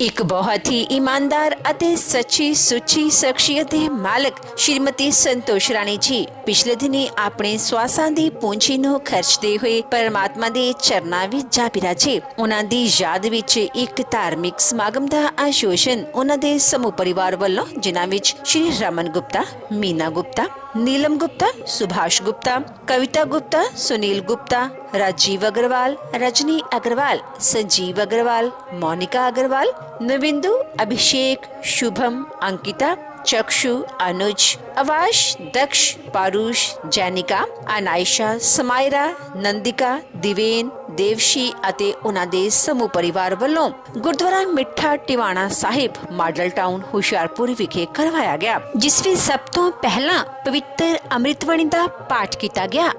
ਇੱਕ ਬਹੁਤ ਹੀ ਈਮਾਨਦਾਰ ਅਤੇ ਸੱਚੀ ਸੁੱਚੀ ਸ਼ਖਸੀਅਤ ਦੇ ਮਾਲਕ ਸ਼੍ਰੀਮਤੀ ਸੰਤੋਸ਼ ਰਾਣੀ ਜੀ ਪਿਛਲੇ ਦਿਨੀ ਆਪਣੇ ਸਵਾਸਾਂ ਦੀ ਪੂੰਜੀ ਨੂੰ ਖਰਚਦੇ ਹੋਏ ਪਰਮਾਤਮਾ ਦੇ ਚਰਨਾਂ ਵਿੱਚ ਜਾ ਬਿਰਾਜੇ। ਉਹਨਾਂ ਦੀ ਯਾਦ ਵਿੱਚ ਇੱਕ ਧਾਰਮਿਕ ਸਮਾਗਮ ਦਾ ਆਯੋਜਨ ਉਹਨਾਂ ਦੇ ਸਮੂਹ ਪਰਿਵਾਰ ਵੱਲੋਂ, ਜਿਨ੍ਹਾਂ ਵਿੱਚ ਸ਼੍ਰੀ ਰਮਨ ਗੁਪਤਾ, ਮੀਨਾ ਗੁਪਤਾ, नीलम गुप्ता, सुभाष गुप्ता, कविता गुप्ता, सुनील गुप्ता, राजीव अग्रवाल, रजनी अग्रवाल, संजीव अग्रवाल, मोनिका अग्रवाल, नविंदु, अभिषेक, शुभम, अंकिता, चक्षु, अनुज, अवाश, दक्ष, पारुष, जैनिका, अनायशा, समायरा, नंदिका, दिवेन, देवशी ਅਤੇ ਉਹਨਾਂ ਦੇ ਸਮੂਹ ਪਰਿਵਾਰ ਵੱਲੋਂ ਗੁਰਦੁਆਰਾ ਮਿੱਠਾ ਟਿਵਾਣਾ ਸਾਹਿਬ ਮਾਡਲ ਟਾਊਨ ਹੁਸ਼ਿਆਰਪੁਰ ਵਿਖੇ ਕਰਵਾਇਆ ਗਿਆ, ਜਿਸ ਵਿੱਚ ਸਭ ਤੋਂ ਪਹਿਲਾਂ ਪਵਿੱਤਰ ਅੰਮ੍ਰਿਤਬਾਣੀ ਦਾ ਪਾਠ ਕੀਤਾ ਗਿਆ।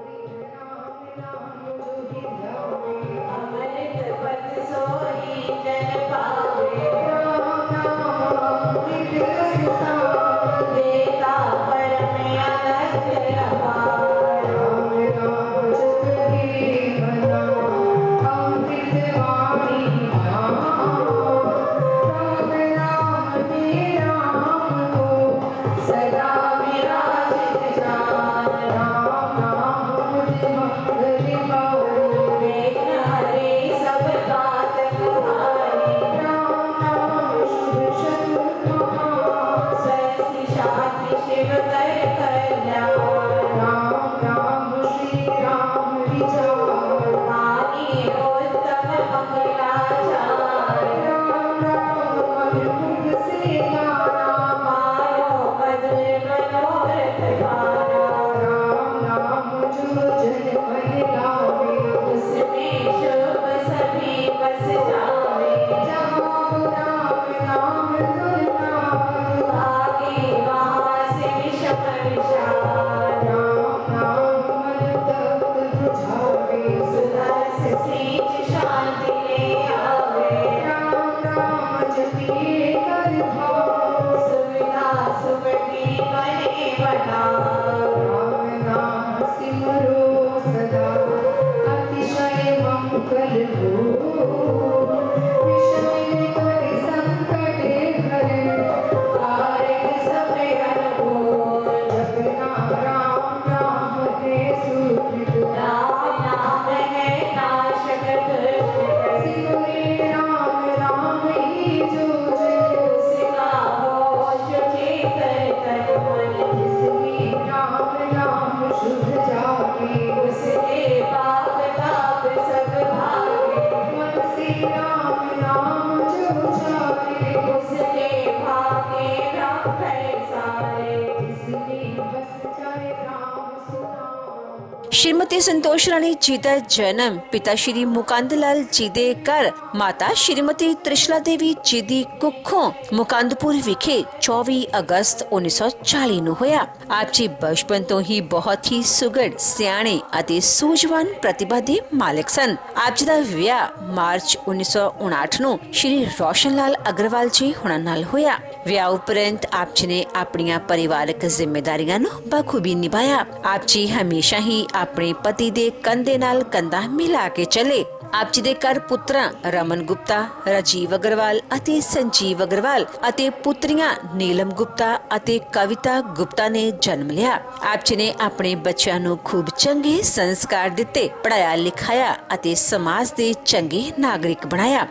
श्रीमती संतोष राणी जी का जन्म पिता श्री मुकंद लाल जी दे घर माता श्रीमती त्रिशला देवी जी दी कुखों मुकंदपुर विखे 24 अगस्त 1940 ਨੂੰ ਹੋਇਆ। ਆਪ ਜੀ ਬਚਪਨ ਤੋਂ ਹੀ ਬਹੁਤ ਹੀ ਸੁਘੜ, ਸਿਆਣੇ ਅਤੇ ਸੂਝਵਾਨ ਪ੍ਰਤਿਭਾ ਦੇ ਮਾਲਕ ਸਨ। ਆਪ ਜੀ ਦਾ ਵਿਆਹ ਮਾਰਚ 1959 ਨੂੰ ਸ਼੍ਰੀ ਰੋਸ਼ਨ ਲਾਲ ਅਗਰਵਾਲ ਜੀ ਹੁਣਾਂ ਨਾਲ ਹੋਇਆ। ਵਿਆਹ ਉਪਰੰਤ ਆਪ ਜੀ ਨੇ ਆਪਣੀਆਂ ਪਰਿਵਾਰਕ ਜ਼ਿੰਮੇਵਾਰੀਆਂ ਨੂੰ ਬਖੂਬੀ ਨਿਭਾਇਆ। ਆਪ ਜੀ ਹਮੇਸ਼ਾ ਹੀ ਆਪਣੇ ਪਤੀ ਦੇ ਕੰਧੇ ਨਾਲ ਕੰਧਾ ਮਿਲਾ ਕੇ ਚੱਲੇ। ਆਪ ਜੀ ਦੇ ਘਰ ਪੁੱਤਰਾਂ ਰਮਨ ਗੁਪਤਾ, ਰਾਜੀਵ ਅਗਰਵਾਲ ਅਤੇ ਸੰਜੀਵ ਅਗਰਵਾਲ ਅਤੇ ਪੁੱਤਰੀਆਂ ਨੀਲਮ ਗੁਪਤਾ ਅਤੇ ਕਵਿਤਾ ਗੁਪਤਾ ਨੇ ਜਨਮ ਲਿਆ। ਆਪ ਜੀ ਨੇ ਆਪਣੇ ਬੱਚਿਆਂ ਨੂੰ ਖੂਬ ਚੰਗੇ ਸੰਸਕਾਰ ਦਿੱਤੇ, ਪੜਾਇਆ ਲਿਖਾਇਆ ਅਤੇ ਸਮਾਜ ਦੇ ਚੰਗੇ ਨਾਗਰਿਕ ਬਣਾਇਆ।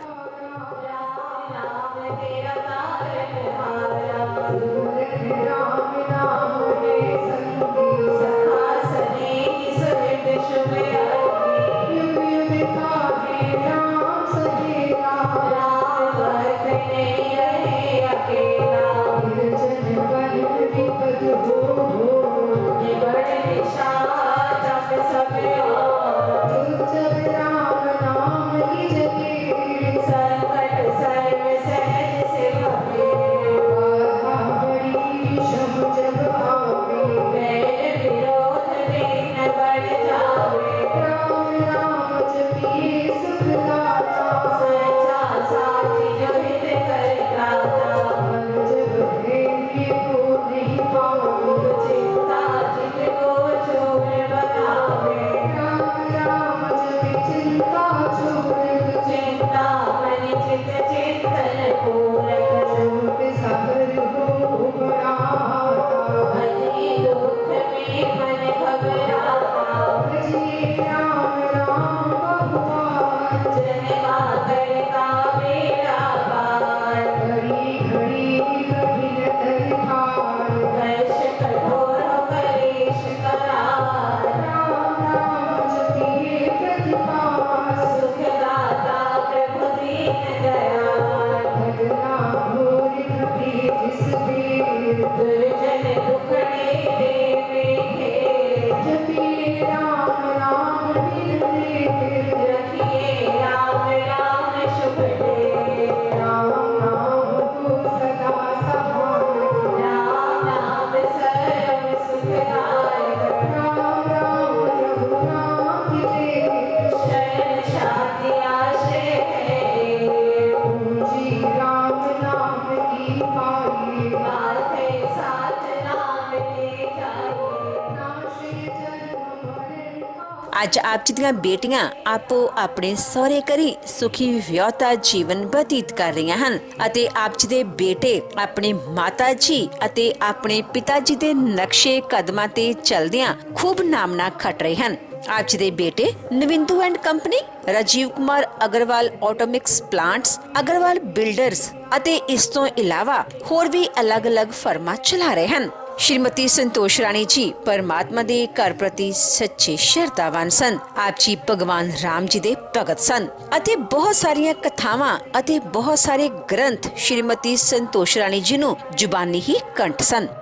ਅੱਜ ਆਪ ਜੀ ਦੀਆਂ ਬੇਟੀਆਂ ਆਪੋ ਆਪਣੇ ਸਹੁਰੇ ਘਰੀ ਸੁਖੀ ਵਿਆਹਤਾ ਜੀਵਨ ਬਤੀਤ ਕਰ ਰਹੀਆਂ ਹਨ ਅਤੇ ਆਪ ਜੀ ਦੇ ਬੇਟੇ ਆਪਣੇ ਮਾਤਾ ਜੀ ਅਤੇ ਆਪਣੇ ਪਿਤਾ ਜੀ ਦੇ ਨਕਸ਼ੇ ਕਦਮਾਂ ਤੇ ਚੱਲਦਿਆਂ ਖੂਬ ਨਾਮਣਾ ਖੱਟ ਰਹੇ ਹਨ। ਆਪ ਜੀ ਦੇ ਬੇਟੇ Navindu and company, Rajiv Kumar Agarwal automix plants, Agarwal builders ਅਤੇ ਇਸ ਤੋਂ ਇਲਾਵਾ ਹੋਰ ਵੀ ਅਲੱਗ-ਅਲੱਗ ਫਰਮਾਂ ਚਲਾ ਰਹੇ ਹਨ। श्रीमती संतोष राणी जी परमात्मा दे घर प्रति सच्चे श्रद्धावान सन। आप जी भगवान राम जी दे भगत सन अते बहुत सारिया कथावां अते बहुत सारे ग्रंथ श्रीमती संतोष राणी जी नूं जुबानी ही कंठ सन।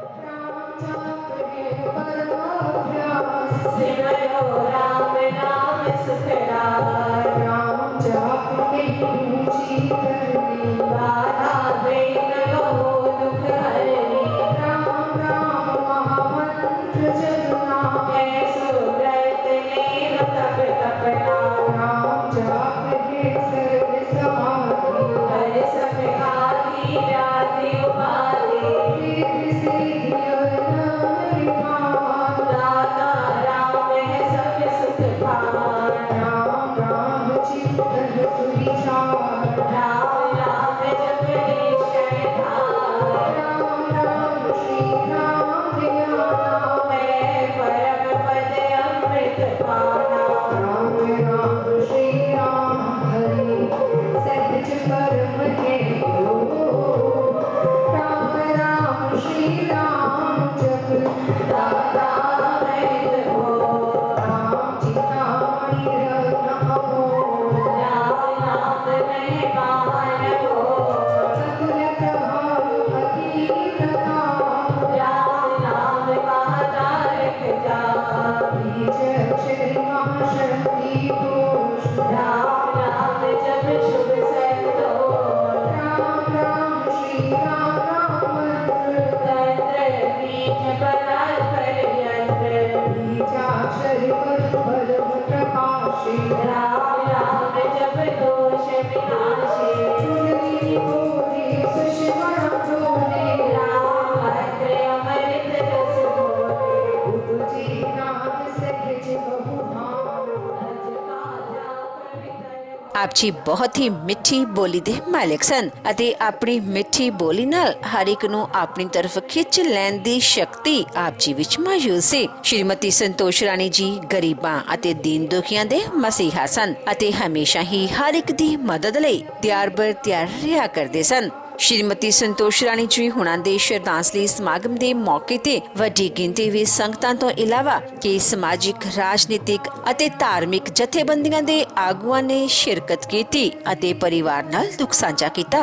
आप जी बहुत ही मिठी बोली दे मालिक सन अते अपनी मिठी बोली नाल हर एक नूं अपनी तरफ खिच लैण दी शक्ति आप जी विच मौजूद सी। श्रीमती संतोष राणी जी गरीबां अते दीन दुखियां दे मसीहा सन अते हमेशा ही हर एक दी मदद लई त्यार बर त्यार रहा करदे सन। श्रीमती संतोष राणी जी हुणां दे श्रद्धांजलि समागम दे मौके ते वड्डी गिनती विच संगतां तो इलावा कई समाजिक, राजनीतिक अते धार्मिक जथेबंदियां दे आगुआं ने शिरकत कीती अते परिवार नाल दुख साझा कीता।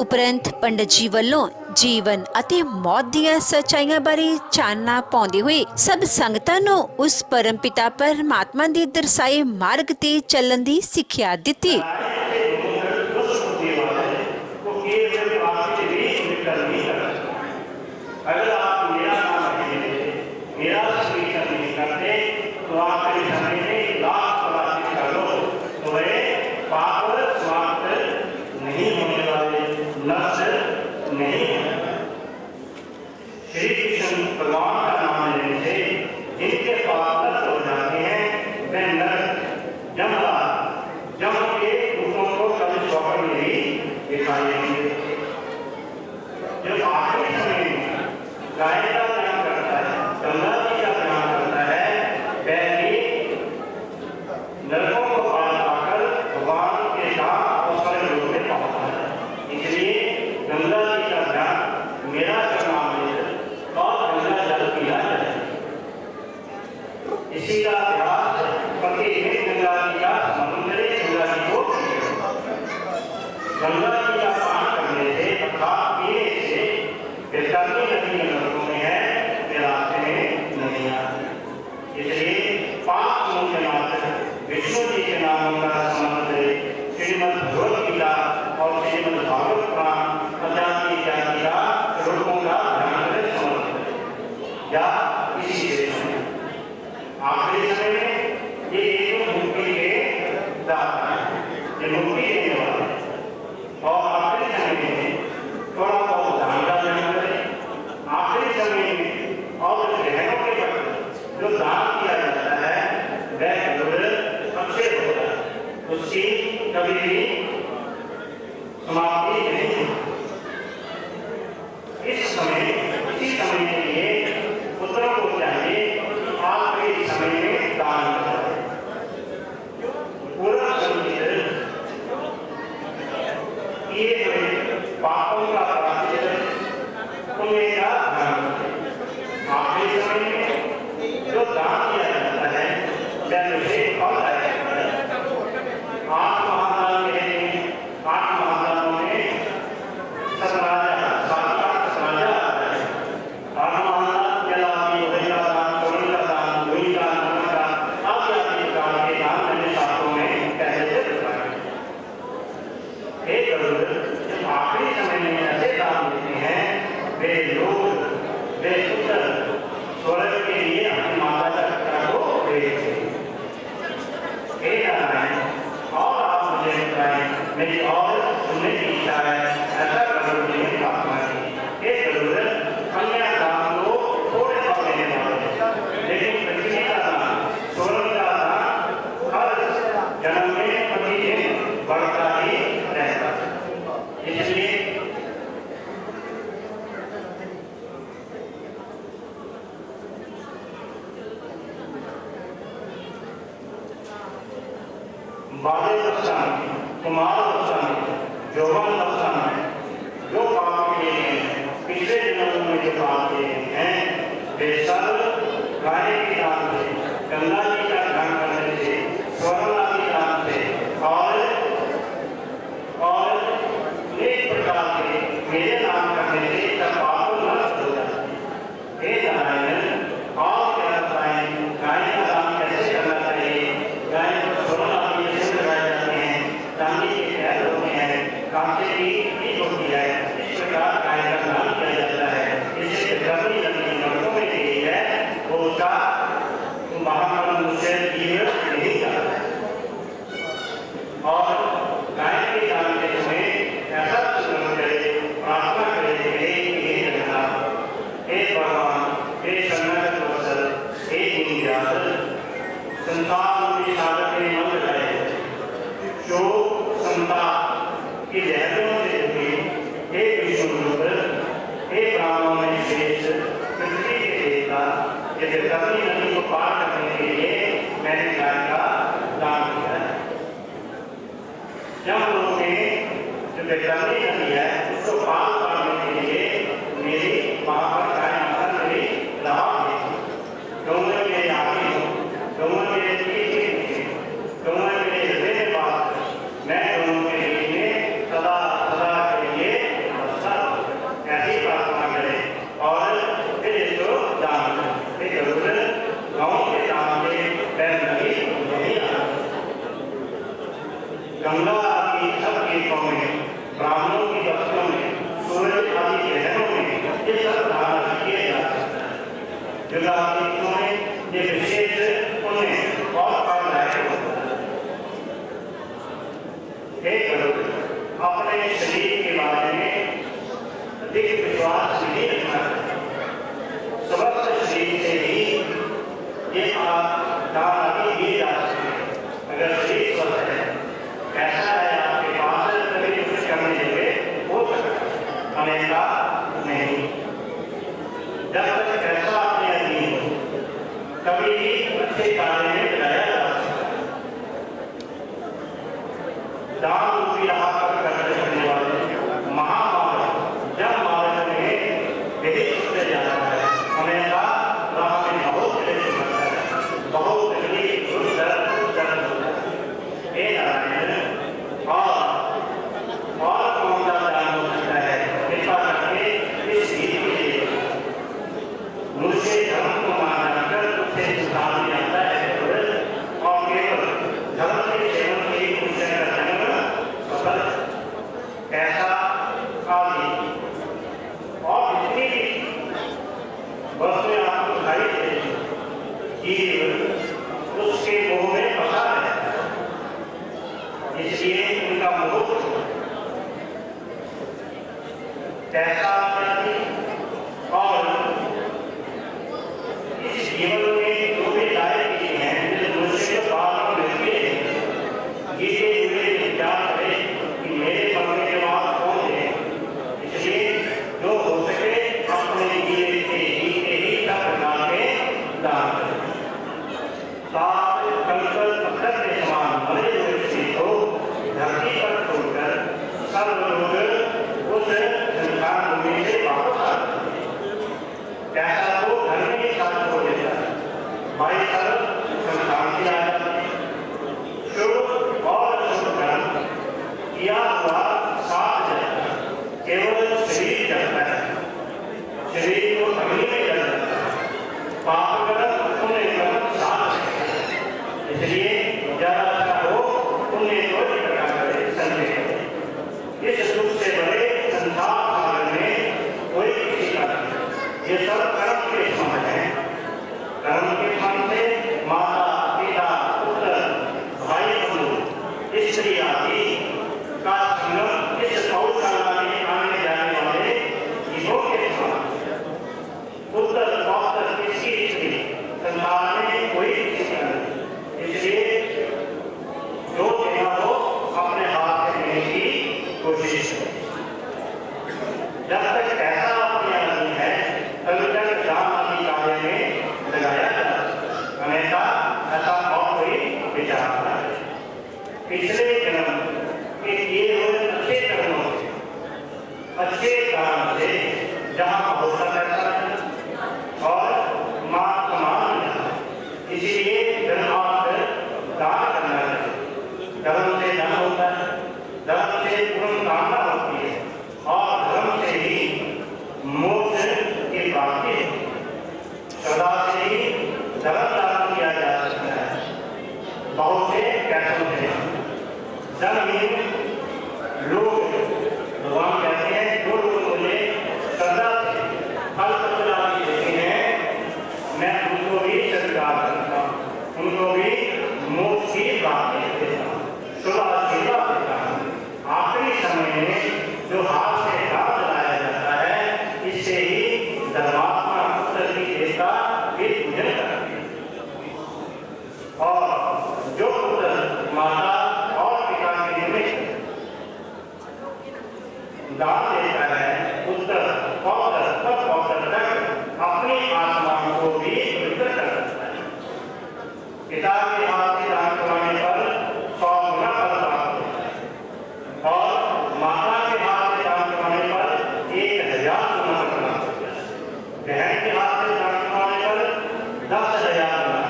ਉਪਰੰਤ ਪੰਡਤ ਜੀ ਵੱਲੋਂ ਜੀਵਨ ਅਤੇ ਮੌਤ ਦੀਆਂ ਸੱਚਾਈਆਂ ਬਾਰੇ ਚਾਨਣਾ ਪਾਉਂਦੇ ਹੋਏ ਸਭ ਸੰਗਤਾਂ ਨੂੰ ਉਸ ਪਰਮਪਿਤਾ ਪਰਮਾਤਮਾ ਦੇ ਦਰਸਾਏ ਮਾਰਗ ਤੇ ਚੱਲਣ ਦੀ ਸਿੱਖਿਆ ਦਿੱਤੀ। संसार की साधक ने मंत्र गाए शोक संताप की लहरों से जुड़े हे विष्णुपुत्र, हे ब्राह्मणों में श्रेष्ठ, पृथ्वी के देवता, यदि कभी नदी को पार करने के लिए मैंने गाय का दान किया है। जब लोग जो बेतरनी नदी है उसको पार करने के लिए मेरी वहां पर गाय माता मेरी राह भेजी। डोंगर मेरे आगे हो, डोंगर मेरे पीछे, डोंगर मेरे हृदय में बात, मैं दोनों के बीच में सदा सदा के लिए बसता हूं। ऐसी प्रार्थना करें और फिर इसको दान करें। जरूर गाँव के दान के पैर नहीं आना। गंगा की सब गीतों में, ब्राह्मणों की भक्तियों में, सूरज आदि ग्रहणों में ये सब धारण किए जा सकता है। युगा गीतों में ये विशेष उन्हें बहुत फलदायक होता है। हे गुरु, अपने शरीर के बारे में अधिक विश्वास नहीं रखना चाहिए। स्वस्थ शरीर से ही ये आप दान आदि दिए जा सकते हैं। अगर शरीर स्वस्थ है, ऐसा है आपके पास कभी कुछ करने के हो सकता अन्यथा नहीं। जब तक ऐसा अपने अधीन हो कभी भी अच्छे कार्य में लगाया जा सकता है। दान रूपी राह पर खर्च करने वाले महामार्ग जब मार्ग में यही सोचा जाता है, अन्यथा राह में बहुत क्लेश होता है, बहुत तकलीफ दर्द होता है। हे नारायण, और कौन सा दान हो सकता है? कृपा करके इस गीत के लिए मुझसे धर्म को माना कर उससे सुधार भी आता है और केवल धर्म के सेवन के विषय का जन्म सफल ऐसा आदि और जितनी भी वस्तुएं आपको दिखाई दे जीव उसके मोह में फंसा है, इसलिए उनका मोह कैसा और इस जीवन में जो भी लाए गए हैं जो मनुष्य को बाद में मिलते हैं, ये हुए विचार करें कि मेरे मरने के बाद कौन है। इसलिए जो हो सके अपने जीवन के ही सब प्रकार के दान करें। सात कंकड़ पत्थर के समान मरे हुए किसी को धरती पर छोड़कर सब लोग उस संसार भूमि से वापस आते हैं। ऐसा तो घर में ही साथ हो देता है, भाई सब संसार से आ जाते हैं। शुभ और अशुभ कर्म किया हुआ साथ जाता है, केवल शरीर जलता है, शरीर को अग्नि में जल जाता है। पाप कर्म पुण्य कर्म साथ है, इसलिए ज्यादा अच्छा हो पुण्य को ही प्रकार करे संदेह। इस दुख से बड़े संसार सागर में कोई किसी का नहीं। ये सब कर्म के समान है। कर्म के फल से माता पिता पुत्र भाई बंधु स्त्री आदि का संगम इस गौशाला में आने जाने वाले जीवों के समान। पुत्र पौत्र किसी स्त्री संसार में कोई किसी का नहीं। इसलिए जो देना हो अपने हाथ से देने की कोशिश करें। जब तक ऐसा अपने आदमी है तब तक दान आदि कार्य में लगाया जा सकता, अन्यथा ऐसा और कोई विचार न करे। पिछले जन्म के किए हुए अच्छे कर्मों से, अच्छे काम से जहाँ भरोसा करता है और मां कमान है, इसीलिए धर्म दान करना चाहिए। धर्म से धन होता है, धर्म से पूर्ण कामना होती है और धर्म से ही मोक्ष की प्राप्ति है। सदा से ही धर्म दान किया जा सकता है। बहुत से कैसों से धर्महीन लोग भगवान कहते हैं जो लोग मुझे सदा से फल फल आदि देते हैं मैं उनको भी स्वीकार करता हूँ, उनको भी मोक्ष की प्राप्ति देता हूँ, शुभ आशीर्वाद देता हूँ। आखिरी समय में जो हाथ से काम चलाया जाता है इससे ही धर्मात्मा पुत्र की देवता भी पूजन करते हैं और जो पुत्र माता और पिता दान देता है, पुत्र पौत्र तब पौत्र तक अपनी आत्मा को भी पवित्र कर देता है। पिता के हाथ से दान करवाने पर 100 गुना फल प्राप्त होता है और माता के हाथ से दान करवाने पर 1000 गुना फल प्राप्त होता है। बहन के हाथ से दान करवाने पर 10,000 गुना,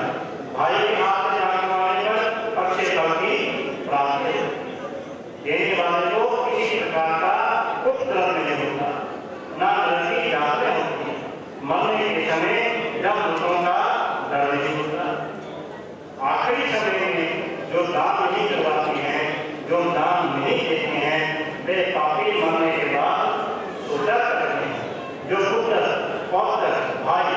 भाई के हाथ से दान करवाने पर अक्षय फल की प्राप्ति होती है। देने वाले को किसी प्रकार का उपद्रव नहीं होता, ना लड़की यादें होती, मरने के समय जब दूसरों का डर नहीं होता। आखिरी समय में जो दान नहीं करवाती हैं, जो दान नहीं देते हैं, वे पापी मरने के बाद सुधर करते हैं। जो पुत्र पौत्र भाई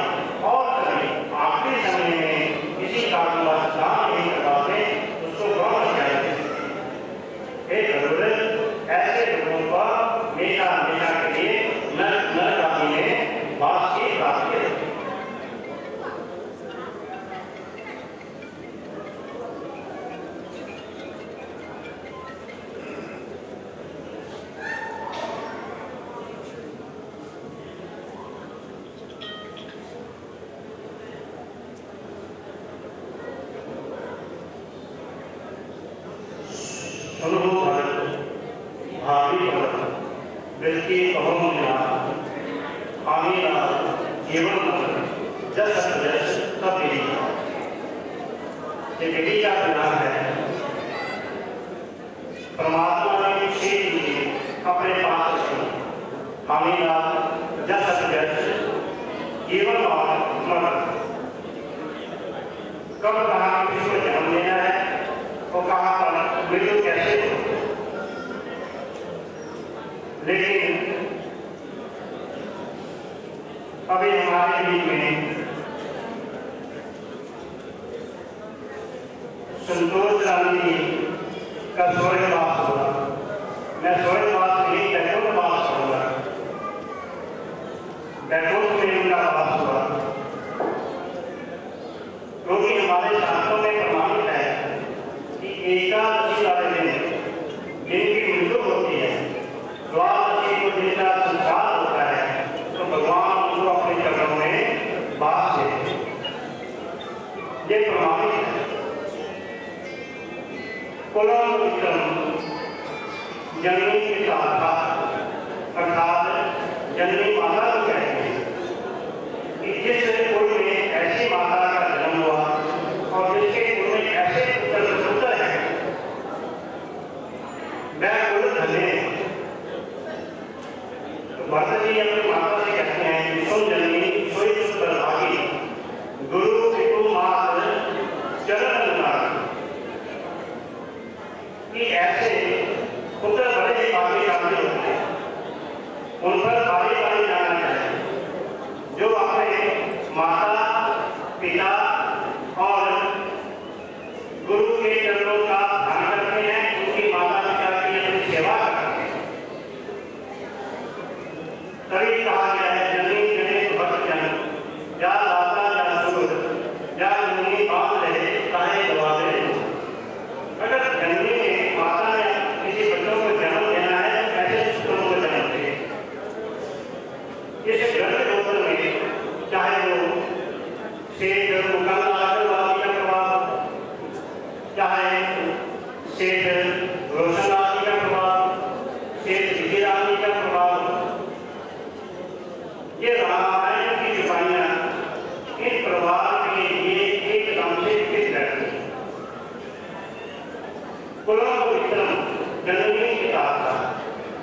और कभी आखिरी समय में किसी कारणवश दान नहीं करवाते, उसको कौन बचाएगा? ऐसे लोगों को हमेशा हमेशा के लिए नरक आदि में वास की प्राप्ति होती है। भावी व्यक्ति जीवन जस जस तब विधि का ज्ञान है। परमात्मा ने विशेष अपने पास जस जस जीवन और मरण कब कहाँ किसी को जन्म लेना है और कहाँ पर मृत्यु कैसे हो। लेकिन अभी हमारे बीच में संतोष रानी का स्वर्गवास होगा। मैं स्वर्गवास नहीं बैकुंठवास करूंगा, बैकुंठ में उनका वास हुआ। क्योंकि हमारे शास्त्रों में प्रमाणित है कि एकादशी वाले दिन जिनकी मृत्यु होती है, द्वादशी को जिनका संस्कार होता है, तो भगवान उनको अपने चरणों में वास देते हैं। ये प्रमाणित है। कुलम विक्रम जननी के साथ अर्थात जननी माता को कहते हैं कि जिस कुल में ऐसी माता का जन्म हुआ और जिसके कुल में ऐसे पुत्र हैं, वह कुल धन्य है। भरत जी अपनी माता से कहते हैं कि सुन जननी सोई सुंदर भागी, गुरु पितु मात चरण अनुरागी। कि ऐसे पुत्र बड़े ही भाग्यशाली होते हैं, उन पर बारी बारी जाना चाहिए। जो अपने माता पिता और गुरु के चरणों का ध्यान करते हैं, उनकी माता पिता की अपनी सेवा करते हैं। तभी कहा गया है जननी जने भक्त जन या दाता या सुर या जननी बात रहे चाहे दबा दे। अगर जननी में माता ने किसी बच्चों को जन्म देना है तो ऐसे पुत्रों को जन्म दे। इस ग्रंथ गोत्र में चाहे वो सेठ मुकल आदिवासी का प्रभाव, चाहे सेठ रोशन आदि का प्रभाव, सेठ विजय आदि का प्रभाव, ये रामायण की सिपाहियां इस प्रभाव के लिए एकदम से फिट रहती है। कुलम विक्रम जननी के साथ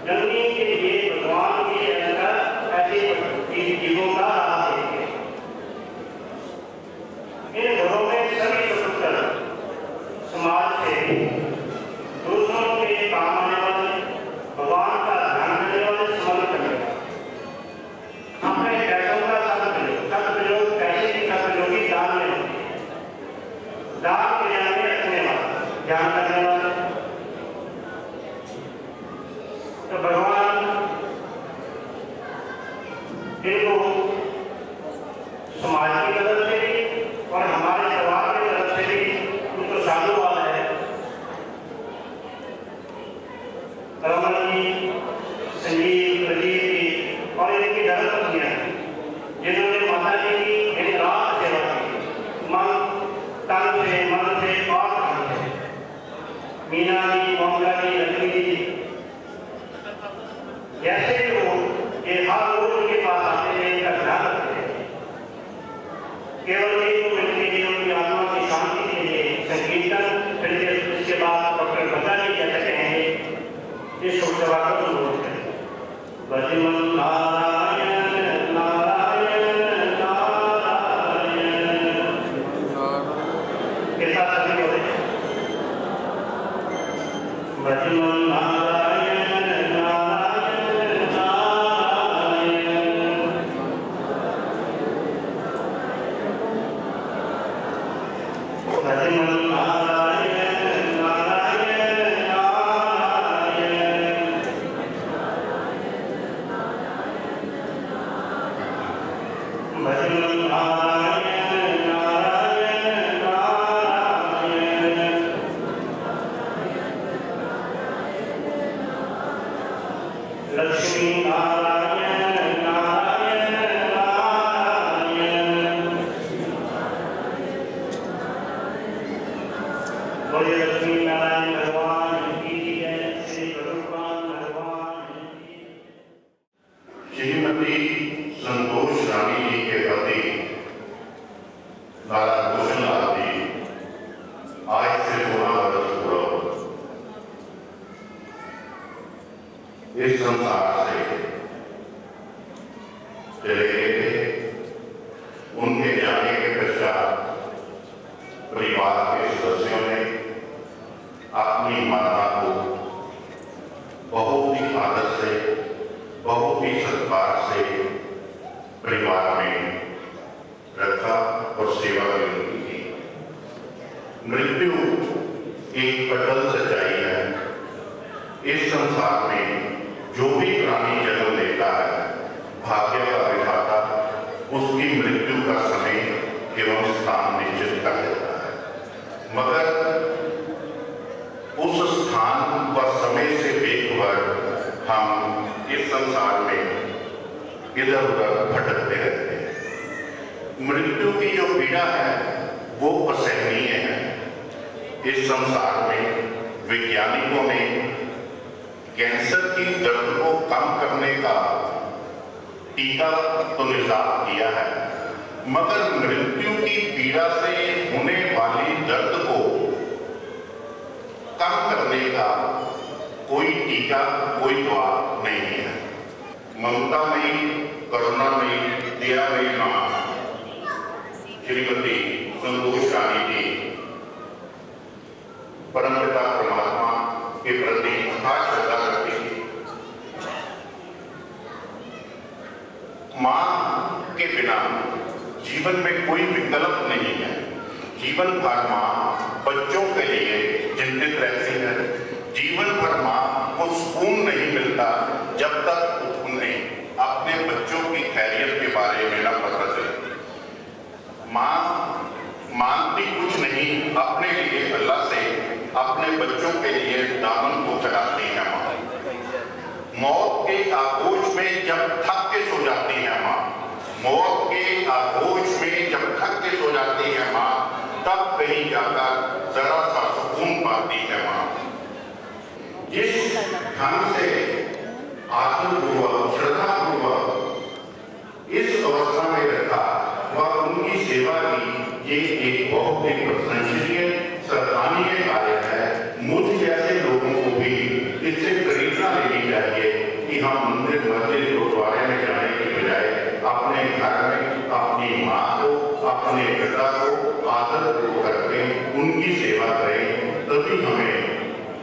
जननी के लिए भगवान के अंदर ऐसे जीवों का राह देते हैं। इन घरों में सभी स्वतंत्र समाज से दूसरों के काम आने वाले, भगवान का ध्यान करने वाले, स्मरण करने वाले, अपने पैसों का सदप्रयोग पैसे की सदप्रयोगी दान में होती है। दान के ध्यान में रखने वाला, ध्यान करने वाले, तो भगवान इनको समाज की तरफ से भी और हमारे परिवार की तरफ से भी उनको साधुवाद है। रमन जी, संजीव जैसे लोग ये हर रोज उनके पास आते हैं, इनका ध्यान रखते हैं, केवल एक मिनट के लिए उनकी आत्मा की शांति के लिए संकीर्तन, फिर इसके बाद डॉक्टर बता नहीं कैसे कहेंगे इस शोक सभा को संबोधित करें। भजमन नारायण नारायण नारायण के साथ सभी बोले भजमन नारायण नारायण नारायण भजमन नारायण नारायण नारायण भजमन नारायण नारायण नारायण लक्ष्मी नारायण नारायण नारायण बोलिए लक्ष्मी नारायण भगवान की जय, श्री भगवान भगवान की जय। श्रीमती संतोष रानी जी के पति लाला भूषण लाल जी आज से 16 वर्ष पूर्व इस संसार से चले गए थे। उनके जाने के पश्चात परिवार के सदस्यों ने अपनी माता को बहुत ही आदर से, बहुत ही सत्कार से परिवार में रखा और सेवा भी उनकी की। मृत्यु एक कटल सच्चाई है। इस संसार में जो भी प्राणी जन्म लेता है, भाग्य का विधाता उसकी मृत्यु का समय एवं स्थान निश्चित कर देता है, मगर उस स्थान व समय से बेखबर हम इस संसार में इधर उधर भटकते रहते हैं। मृत्यु की जो पीड़ा है वो असहनीय है। इस संसार में वैज्ञानिकों ने कैंसर की दर्द को कम करने का टीका तो निजात किया है, मगर मृत्यु की पीड़ा से होने वाली दर्द को कम करने का कोई टीका, कोई दवा नहीं है। ममता में, करुणा में, दया में मां श्रीमती संतोष रानी जी परमपिता परमात्मा के प्रति खास श्रद्धा रखती थी। मां के बिना जीवन में कोई विकल्प नहीं है। जीवन भर मां बच्चों के लिए चिंतित रहती है। जीवन भर मां को सुकून नहीं मिलता जब तक उन्हें अपने बच्चों की खैरियत के बारे में न पता चले। मां मांगती कुछ नहीं, अपने लिए अल्लाह से अपने बच्चों के लिए दामन को चढ़ाती है मां। मौत के आगोश में जब थक के सो जाती है मां, मौत के आगोश में जब थक के सो जाती है मां, तब कहीं जाकर जरा सा सुकून पाती है मां। जिस ढंग से आत्मपूर्वक, श्रद्धापूर्वक इस अवस्था में रखा व उनकी सेवा की, ये एक बहुत ही प्रशंसनीय, सराहनीय कार्य है। मुझ जैसे लोगों को भी इससे प्रेरणा लेनी चाहिए कि हम मंदिर, मस्जिद, गुरुद्वारे में जाने की बजाय अपने घर में अपनी माँ को, अपने पिता को आदर पूर्वक रखें, उनकी सेवा करें, तभी हमें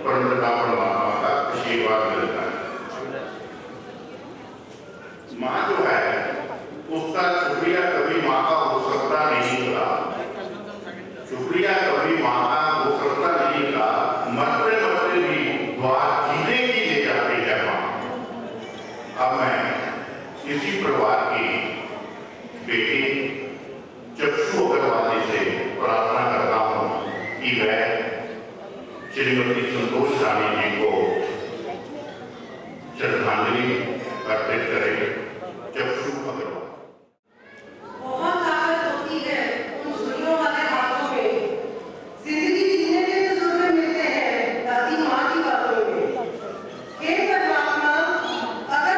परमपिता परमात्मा का आशीर्वाद मिलता है। माँ जो है उसका शुक्रिया कभी माँ का हो सकता नहीं था, शुक्रिया कभी माँ का हो सकता नहीं था। मरते मरते भी द्वार जीने की ले जाती है माँ। अब मैं इसी परिवार की बेटी चक्षु अग्रवाल जी से प्रार्थना करता हूँ कि वह श्रीमती संतोष रानी जी को श्रद्धांजलि अर्पित करें। चक्षु अग्रवाल। बहुत ताकत होती है उन छुरियों वाले हाथों में। जिंदगी जीने के तजुर्बे मिलते हैं दादी माँ की बातों में। हे परमात्मा, अगर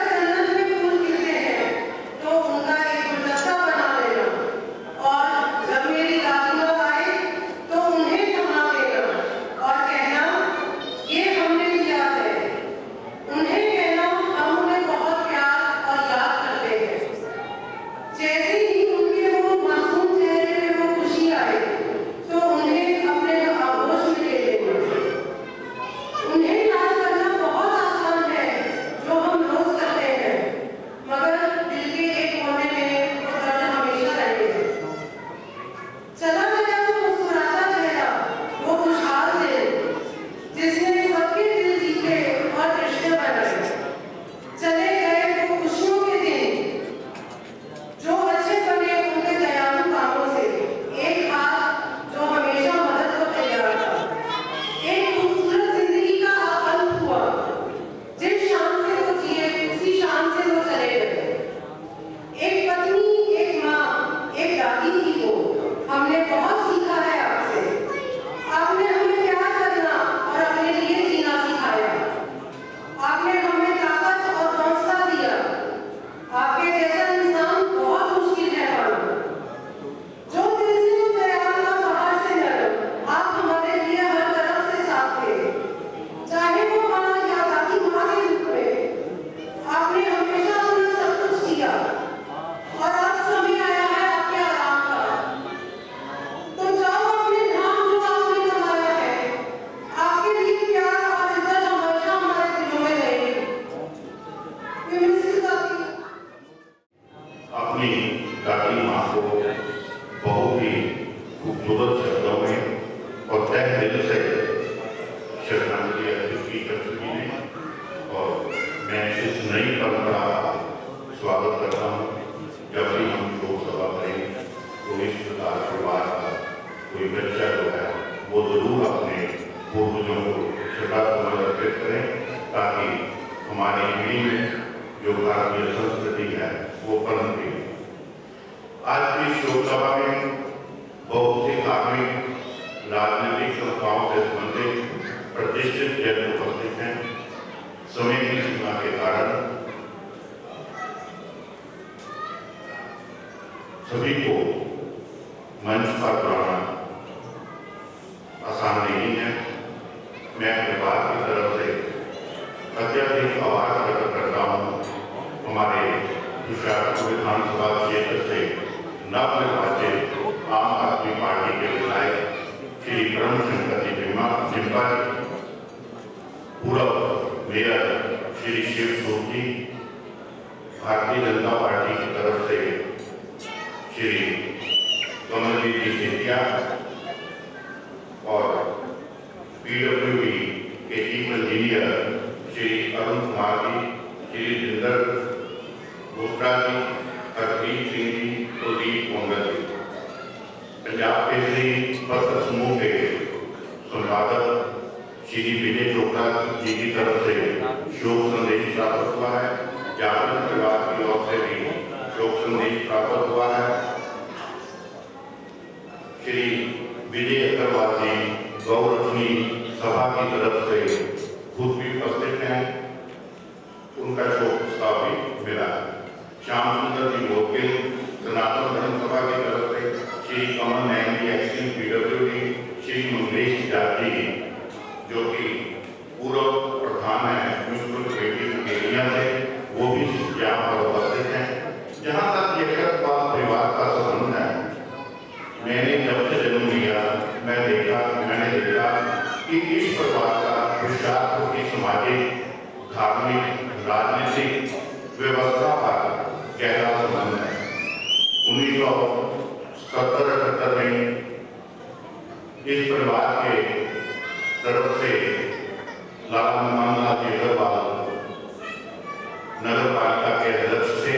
हमारी पीढ़ी में जो भारतीय संस्कृति है वो पनपी। आज की शोक सभा में बहुत सी धार्मिक राजनीतिक संस्थाओं से संबंधित प्रतिष्ठित जन उपस्थित हैं। समय की सीमा के कारण सभी को मंच पर बुलाना आसान नहीं है। मैं अपने बात की तरफ से अत्यधिक आभार प्रकट करता हूँ हमारे होशियारपुर विधानसभा क्षेत्र से नवनिर्वाचित आम आदमी पार्टी के विधायक श्री ब्रह्म शंकर जी जिम्पा, पूर्व मेयर श्री शिव सूद, भारतीय जनता पार्टी की तरफ से श्री कमलजीत जी सिंधिया और PWD के chief engineer Shri Arun Kumar ji, Shri Jinder Gupta ji, Hardeep Singh ji, Kuldeep Mongol जी, पंजाब केसरी पत्र समूह के संपादक श्री विजय चोपड़ा जी की तरफ से शोक संदेश प्राप्त हुआ है। जागरण परिवार की ओर से भी शोक संदेश प्राप्त हुआ है। श्री विजय अग्रवाल जी गौरक्षणी सभा की तरफ से खुद भी उपस्थित हैं, उनका शोक प्रस्ताव भी मिला। श्याम सुंदर जी मोदगिल सनातन धर्म सभा की तरफ से श्री कमल नयन जी एक्सिंग PWD, श्री मंगलेश जाति जो कि पूर्व प्रधान है म्यूनसिपल कमेटी के एरिया से, वो भी यहाँ पर उपस्थित हैं। जहाँ तक यकरपाल परिवार का संबंध है, मैंने जब से जन्म लिया मैंने देखा कि इस परिवार का होशियारपुर की सामाजिक, धार्मिक, राजनीतिक व्यवस्था पर गहरा संबंध है। 1970-78 में इस परिवार के तरफ से लाला मनमोहन जी अग्रवाल नगर पालिका के अध्यक्ष थे।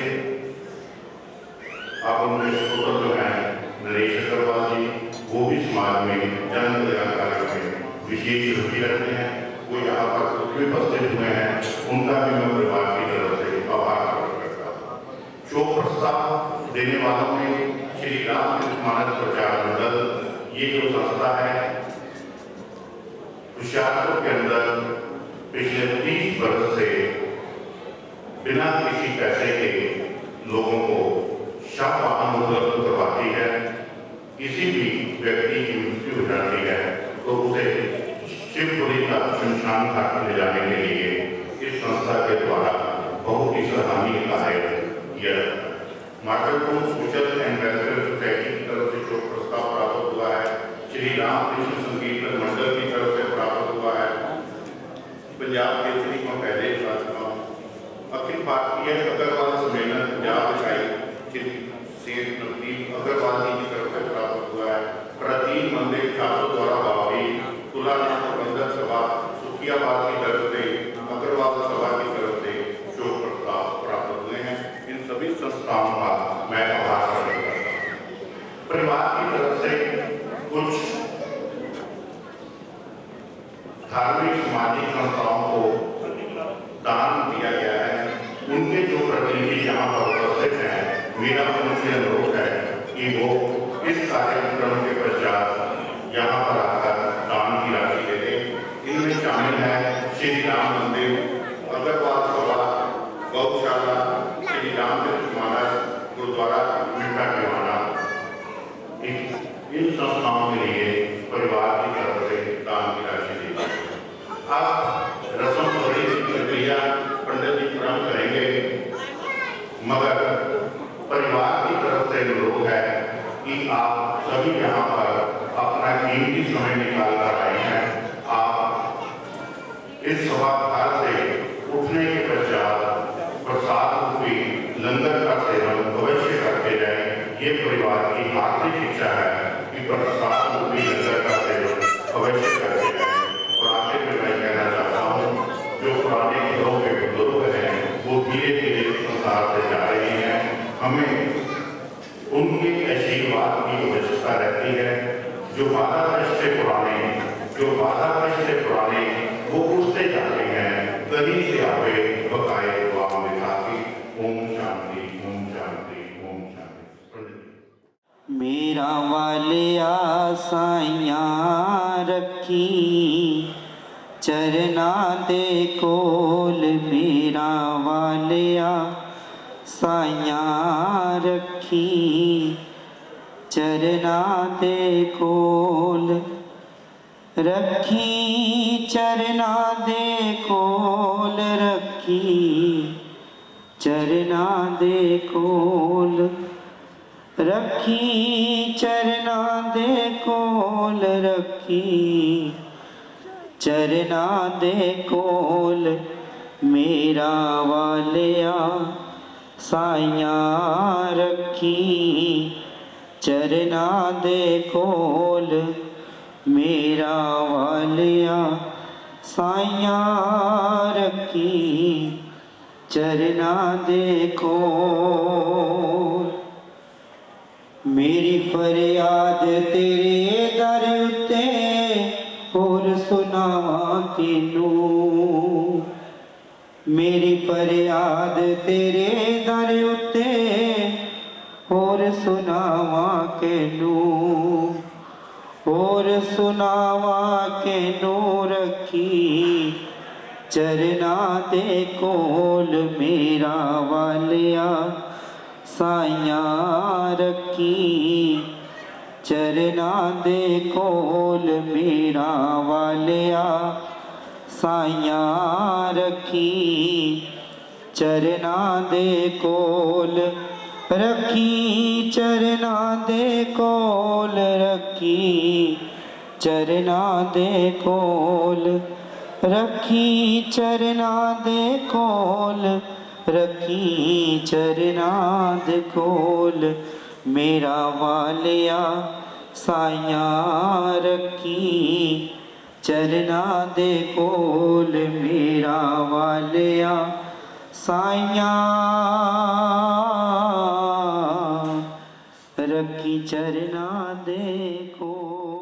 अब उनके सुपुत्र जो हैं नरेश अग्रवाल जी, वो भी समाज में जन कल्याण कार्य में विशेष रुचि रखते हैं। वो यहाँ पर उपस्थित हुए हैं, उनका भी मैं परिवार की तरफ से आभार प्रकट करता हूँ। शोक प्रस्ताव देने वालों में श्री रामकृष्ण मानस प्रचार मंडल, ये जो संस्था है होशियारपुर के अंदर पिछले 30 वर्ष से बिना किसी पैसे के लोगों को शव वाहन उपलब्ध करवाती है। किसी भी व्यक्ति की मृत्यु हो जाती है तो उसे शिवपुरी का शमशान घाट ले जाने के लिए इस संस्था के द्वारा बहुत ही सराहनीय कार्य किया। मार्केटपुर सोशल एंड वेलफेयर सोसाइटी की तरफ से शोक प्रस्ताव प्राप्त हुआ है। श्री रामकृष्ण संगीत मंडल की तरफ से प्राप्त हुआ है। पंजाब केसरी में पहले अखिल भारतीय अग्रवाल सम्मेलन पंजाब इकाई श्री नवदीप अग्रवाल जी की तरफ से प्राप्त हुआ है। प्राचीन मंदिर ठाकुर द्वारा बावरी तुलानाथ प्रबंधक सभा सुखियाबाद की तरफ से अग्रवाल सभा की तरफ से शोक प्रस्ताव प्राप्त हुए हैं। इन सभी संस्थाओं का मैं आभार प्रकट करता हूँ। परिवार की तरफ से कुछ धार्मिक सामाजिक संस्थाओं को दान दिया गया है। उनके जो प्रतिनिधि यहाँ पर उपस्थित हैं, मेरा उनसे अनुरोध है कि वो इस कार्यक्रम के पश्चात यहाँ पर आकर दान की राशि दे दें। इनमें शामिल है श्री राम मंदिर, अग्रवाल सभा, गौशाला, श्री रामकृष्ण मानस गुरुद्वारा मिठा टिवाना। इन संस्थाओं के लिए परिवार की तरफ से दान की राशि दी। अब रस्म पढ़ी की प्रक्रिया पंडित जी प्रारंभ करेंगे, मगर परिवार की तरफ से अनुरोध है कि आप सभी यहाँ पर अपना कीमती समय निकाल कर आए हैं। आप इस सभागार से उठने के पश्चात प्रसाद रूपी लंगर का सेवन अवश्य करके जाए। ये परिवार की हार्दिक इच्छा है कि प्रसाद रूपी लंगर का सेवन अवश्य करके जाए। और आखिर में मैं कहना चाहता हूँ, जो पुराने घरों के बुजुर्ग हैं वो धीरे धीरे संसार से जा रहे हैं। हमें उनके आशीर्वाद की आवश्यकता रहती है। जो बाधा कष्ट से पुराने वो उठते जाते हैं, कहीं से आवे वालिया साइयां रखी चरना दे कोल मेरा वालिया साइयां रखी चरना दे कोल रखी चरना दे कोल रखी चरना दे कोल रखी चरना दे कोल रखी चरना दे कोल मेरा वालिया साइयां रखी चरना दे कोल मेरा वालिया साइयां रखी चरना दे कोल मेरी फरियाद तेरे दर उत्ते होर सुनावा किनू मेरी फरियाद तेरे दर उत्ते होर सुनावा किनू होर सुनावा किनू रखी चरना दे कोल मेरा वालिया साइयां रखी चरना दे कोल मेरा वालिया साइयां रखी चरना दे कोल रखी चरना दे कोल रखी चरना दे कोल रखी चरना दे कोल रखी चरना दे कोल मेरा वालिया साइयां रखी चरना दे कोल मेरा वालिया साइयां रखी चरना दे कोल।